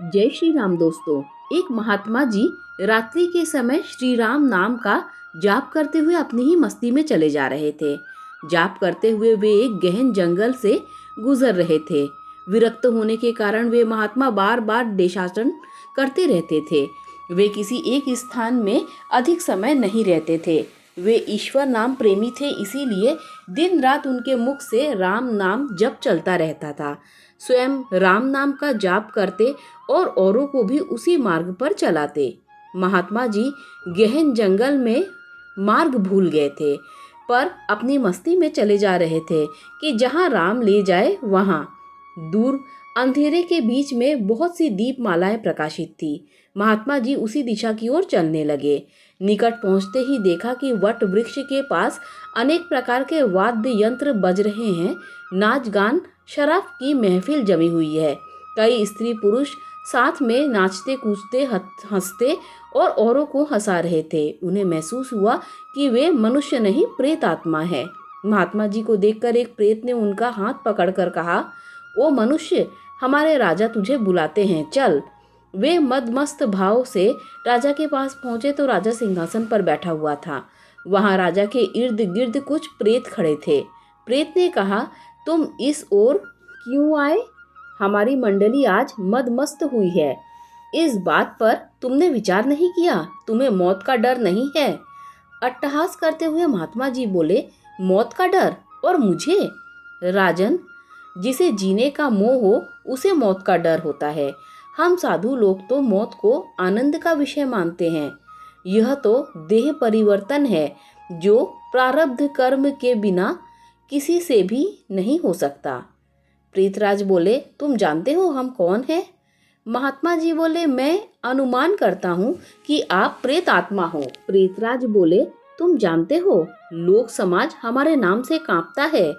जय श्री राम दोस्तों। एक महात्मा जी रात्रि के समय श्री राम नाम का जाप करते हुए अपनी ही मस्ती में चले जा रहे थे। जाप करते हुए वे एक गहन जंगल से गुजर रहे थे। विरक्त होने के कारण वे महात्मा बार बार देशाटन करते रहते थे। वे किसी एक स्थान में अधिक समय नहीं रहते थे। वे ईश्वर नाम प्रेमी थे, इसीलिए दिन रात उनके मुख से राम नाम जप चलता रहता था। स्वयं राम नाम का जाप करते और औरों को भी उसी मार्ग पर चलाते। महात्मा जी गहन जंगल में मार्ग भूल गए थे, पर अपनी मस्ती में चले जा रहे थे कि जहाँ राम ले जाए वहाँ। दूर अंधेरे के बीच में बहुत सी दीपमालाएं प्रकाशित थी। महात्मा जी उसी दिशा की ओर चलने लगे। निकट पहुंचते ही देखा कि वट वृक्ष के पास अनेक प्रकार के वाद्य यंत्र बज रहे हैं। नाच गान शराब की महफिल जमी हुई है। कई स्त्री पुरुष साथ में नाचते कूदते हंसते और औरों को हंसा रहे थे। उन्हें महसूस हुआ कि वे मनुष्य नहीं, प्रेत आत्मा है। महात्मा जी को देखकर एक प्रेत ने उनका हाथ पकड़कर कहा, ओ मनुष्य, हमारे राजा तुझे बुलाते हैं, चल। वे मदमस्त भाव से राजा के पास पहुंचे तो राजा सिंहासन पर बैठा हुआ था। वहां राजा के इर्द गिर्द कुछ प्रेत खड़े थे। प्रेत ने कहा, तुम इस ओर क्यों आए? हमारी मंडली आज मदमस्त हुई है। इस बात पर तुमने विचार नहीं किया? तुम्हें मौत का डर नहीं है? अट्टहास करते हुए महात्मा जी बोले, मौत का डर? और मुझे? राजन, जिसे जीने का मोह हो उसे मौत का डर होता है। हम साधु लोग तो मौत को आनंद का विषय मानते हैं। यह तो देह परिवर्तन है जो प्रारब्ध कर्म के बिना किसी से भी नहीं हो सकता। प्रेतराज बोले, तुम जानते हो हम कौन हैं? महात्मा जी बोले, मैं अनुमान करता हूँ कि आप प्रेत आत्मा हो। प्रेतराज बोले, तुम जानते हो लोक समाज हमारे नाम से कांपता है।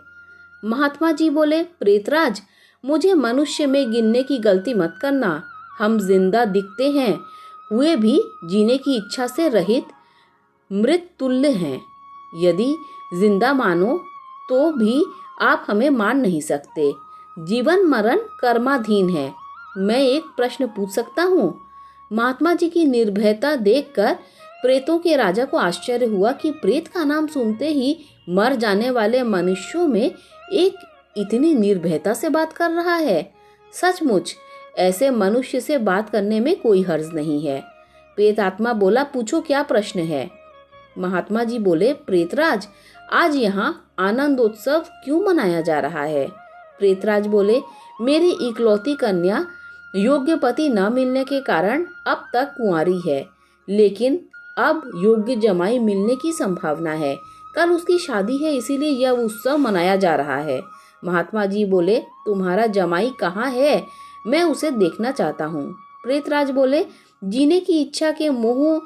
महात्मा जी बोले, प्रेतराज, मुझे मनुष्य में गिनने की गलती मत करना। हम जिंदा दिखते हैं हुए भी जीने की इच्छा से रहित मृत तुल्य हैं। यदि जिंदा मानो तो भी आप हमें मान नहीं सकते। जीवन मरण कर्माधीन है। मैं एक प्रश्न पूछ सकता हूँ? महात्मा जी की निर्भयता देखकर प्रेतों के राजा को आश्चर्य हुआ कि प्रेत का नाम सुनते ही मर जाने वाले मनुष्यों में एक इतनी निर्भयता से बात कर रहा है। सचमुच ऐसे मनुष्य से बात करने में कोई हर्ज नहीं है। प्रेत आत्मा बोला, पूछो क्या प्रश्न है? महात्मा जी बोले, प्रेतराज, आज यहाँ आनंदोत्सव क्यों मनाया जा रहा है? प्रेतराज बोले, मेरी इकलौती कन्या योग्य पति न मिलने के कारण अब तक कुंवारी है, लेकिन अब योग्य जमाई मिलने की संभावना है। कल उसकी शादी है, इसीलिए यह उत्सव मनाया जा रहा है। महात्मा जी बोले, तुम्हारा जमाई कहाँ है? मैं उसे देखना चाहता हूँ। प्रेतराज बोले, जीने की इच्छा के मोह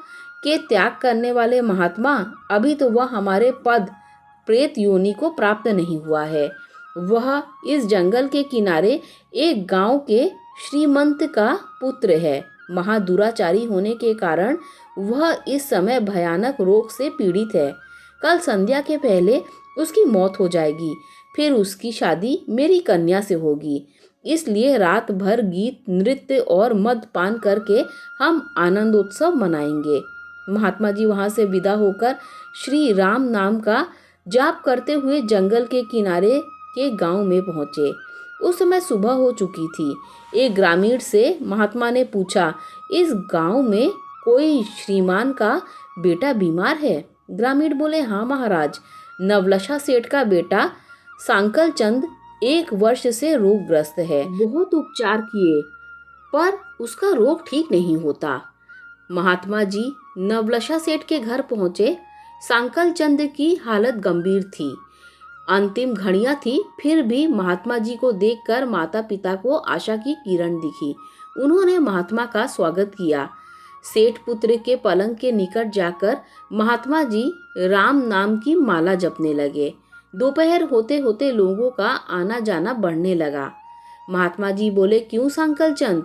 के त्याग करने वाले महात्मा, अभी तो वह हमारे पद प्रेत योनि को प्राप्त नहीं हुआ है। वह इस जंगल के किनारे एक गांव के श्रीमंत का पुत्र है। महादुराचारी होने के कारण वह इस समय भयानक रोग से पीड़ित है। कल संध्या के पहले उसकी मौत हो जाएगी, फिर उसकी शादी मेरी कन्या से होगी। इसलिए रात भर गीत नृत्य और मदपान करके हम आनंदोत्सव मनाएंगे। महात्मा जी वहां से विदा होकर श्री राम नाम का जाप करते हुए जंगल के किनारे के गांव में पहुंचे। उस समय सुबह हो चुकी थी। एक ग्रामीण से महात्मा ने पूछा, इस गांव में कोई श्रीमान का बेटा बीमार है? ग्रामीण बोले, हाँ महाराज, नवलखा सेठ का बेटा सांकल चंद 1 वर्ष से रोगग्रस्त है। बहुत उपचार किए पर उसका रोग ठीक नहीं होता। महात्मा जी नवलखा सेठ के घर पहुंचे। सांकल चंद की हालत गंभीर थी। अंतिम घड़ियां थी, फिर भी महात्मा जी को देखकर माता पिता को आशा की किरण दिखी। उन्होंने महात्मा का स्वागत किया। सेठ पुत्र के पलंग के निकट जाकर महात्मा जी राम नाम की माला जपने लगे। दोपहर होते होते लोगों का आना जाना बढ़ने लगा। महात्मा जी बोले, क्यों सांकल चंद,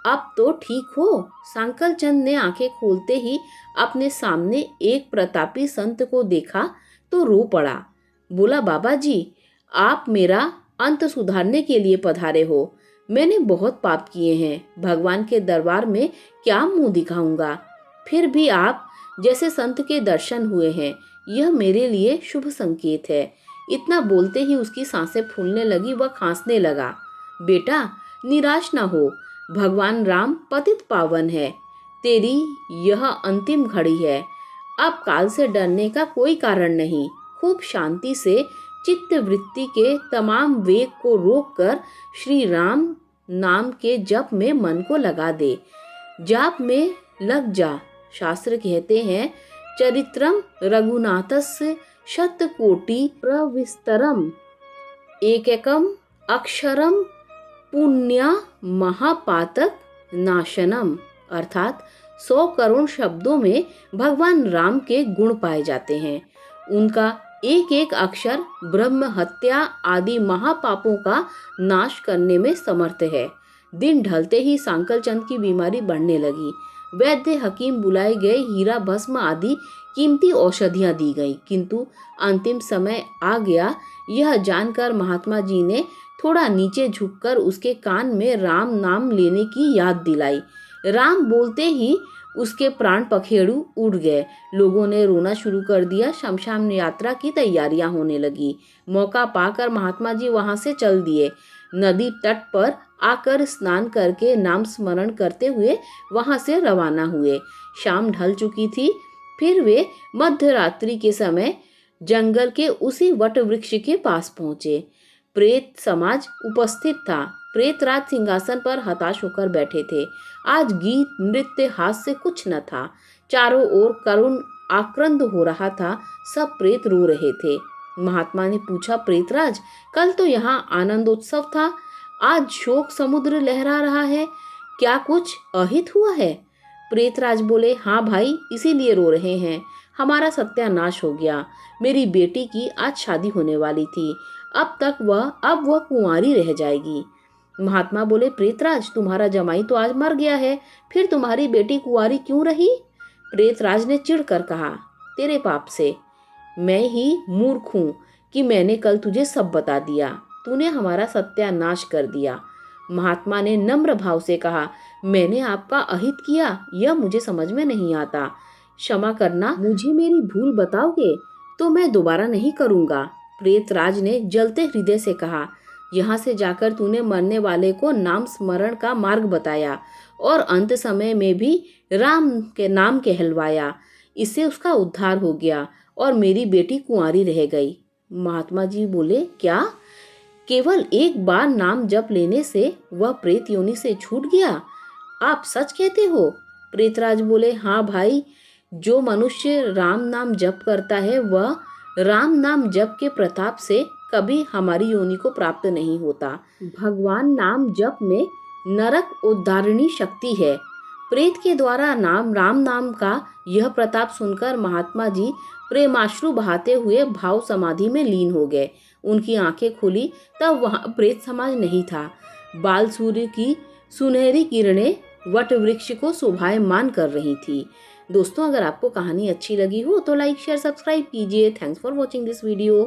अब तो ठीक हो? सांकल चंद ने आंखें खोलते ही अपने सामने एक प्रतापी संत को देखा तो रो पड़ा। बोला, बाबा जी, आप मेरा अंत सुधारने के लिए पधारे हो। मैंने बहुत पाप किए हैं, भगवान के दरबार में क्या मुंह दिखाऊंगा। फिर भी आप जैसे संत के दर्शन हुए हैं, यह मेरे लिए शुभ संकेत है। इतना बोलते ही उसकी सांसें फूलने लगी, वह खांसने लगा। बेटा, निराश ना हो, भगवान राम पतित पावन है। तेरी यह अंतिम घड़ी है। अब काल से डरने का कोई कारण नहीं। खूब शांति से चित्त वृत्ति के तमाम वेग को रोककर श्री राम नाम के जप में मन को लगा दे। जाप में लग जा। शास्त्र कहते हैं, चरित्रम रघुनाथस्य शतकोटि प्रविस्तरम एकैकम अक्षरम पुण्य महापातक नाशनम। अर्थात 100 करोड़ शब्दों में भगवान राम के गुण पाए जाते हैं। उनका एक एक अक्षर ब्रह्म हत्या आदि महापापों का नाश करने में समर्थ है। दिन ढलते ही सांकल चंद की बीमारी बढ़ने लगी। वैद्य हकीम बुलाए गए, हीरा भस्म आदि कीमती औषधियां दी गई, किंतु अंतिम समय आ गया। यह जानकर महात्मा जी ने थोड़ा नीचे झुककर उसके कान में राम नाम लेने की याद दिलाई। राम बोलते ही उसके प्राण पखेरु उड़ गए। लोगों ने रोना शुरू कर दिया। शमशान यात्रा की तैयारियां होने लगी। मौका पाकर महात्मा जी वहां से चल दिए। नदी तट पर आकर स्नान करके नाम स्मरण करते हुए वहां से रवाना हुए। शाम ढल चुकी थी। फिर वे मध्य रात्रि के समय जंगल के उसी वट वृक्ष के पास पहुंचे। प्रेत समाज उपस्थित था। प्रेतराज सिंहासन पर हताश होकर बैठे थे। आज गीत नृत्य हास्य कुछ न था। चारों ओर करुण आक्रंद हो रहा था। सब प्रेत रो रहे थे। महात्मा ने पूछा, प्रेतराज, कल तो यहाँ आनंदोत्सव था, आज शोक समुद्र लहरा रहा है, क्या कुछ अहित हुआ है? प्रेतराज बोले, हाँ भाई, इसीलिए रो रहे हैं। हमारा सत्यानाश हो गया। मेरी बेटी की आज शादी होने वाली थी। अब वह कुंवारी रह जाएगी। महात्मा बोले, प्रेतराज, तुम्हारा जमाई तो आज मर गया है, फिर तुम्हारी बेटी कुंवारी क्यों रही? प्रेतराज ने चिढ़कर कहा, तेरे पाप से। मैं ही मूर्ख हूँ कि मैंने कल तुझे सब बता दिया। तूने हमारा सत्यानाश कर दिया। महात्मा ने नम्र भाव से कहा, मैंने आपका अहित किया, यह मुझे समझ में नहीं आता। क्षमा करना, मुझे मेरी भूल बताओगे तो मैं दोबारा नहीं करूँगा। प्रेतराज ने जलते हृदय से कहा, यहाँ से जाकर तूने मरने वाले को नाम स्मरण का मार्ग बताया और अंत समय में भी राम के नाम कहलवाया। इससे उसका उद्धार हो गया और मेरी बेटी कुंवारी रह गई। महात्मा जी बोले, क्या केवल एक बार नाम जप लेने से वह प्रेत योनि से छूट गया? आप सच कहते हो? प्रेतराज बोले, हाँ भाई, जो मनुष्य राम नाम जप करता है वह राम नाम जप के प्रताप से कभी हमारी योनि को प्राप्त नहीं होता। भगवान नाम जप में नरक उद्धारणी शक्ति है। प्रेत के द्वारा राम नाम का यह प्रताप सुनकर महात्मा जी प्रेमाश्रु बहाते हुए भाव समाधि में लीन हो गए। उनकी आंखें खुली, तब वहां प्रेत समाज नहीं था। बाल सूर्य की सुनहरी किरणें वट वृक्ष को शोभायमान कर रही थी। दोस्तों, अगर आपको कहानी अच्छी लगी हो तो लाइक शेयर सब्सक्राइब कीजिए। Thanks for watching this video.